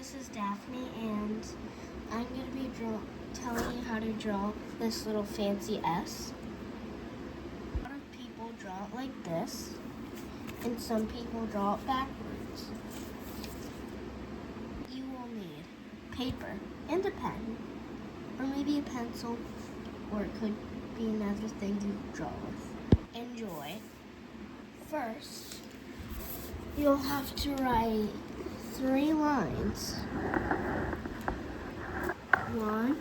this is Daphne, and I'm going to be telling you how to draw this little fancy S. A lot of people draw it like this, and some people draw it backwards. You will need paper and a pen, or maybe a pencil, or it could be another thing you draw with. Enjoy. First, you'll have to write 3 lines. 1,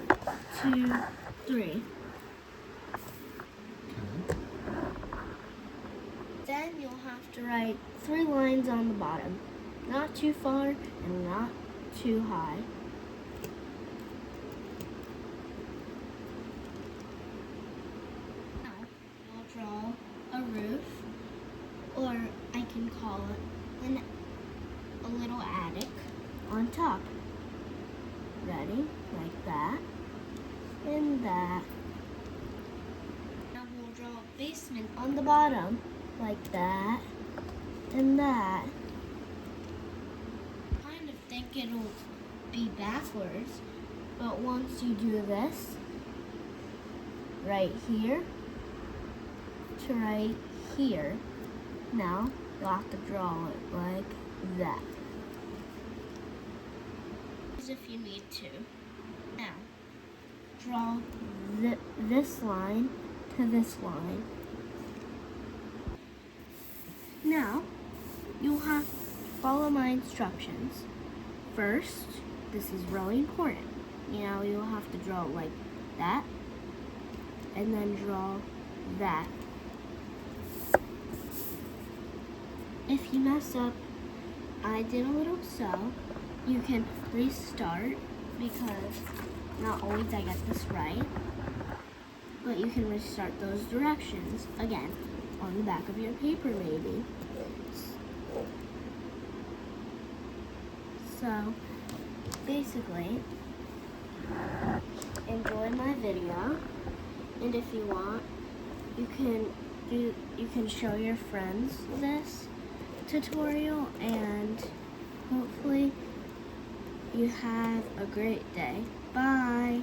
2, 3. Okay. Then you'll have to write 3 lines on the bottom. Not too far and not too high. Now you'll draw a roof, or I can call it a little attic on top. Ready? Like that and that. Now we'll draw a basement on the bottom, like that and that. I kind of think it'll be backwards, but once you do this, right here to right here, now you'll have to draw it like that. If you need to. Now, draw this line to this line. Now, you'll have to follow my instructions. First, this is really important. You'll have to draw like that, and then draw that. If you mess up, I did a little so. You can restart, because not always I get this right, but you can restart those directions again on the back of your paper maybe. So basically, enjoy my video, and if you want, you can show your friends this tutorial, and hopefully you have a great day. Bye.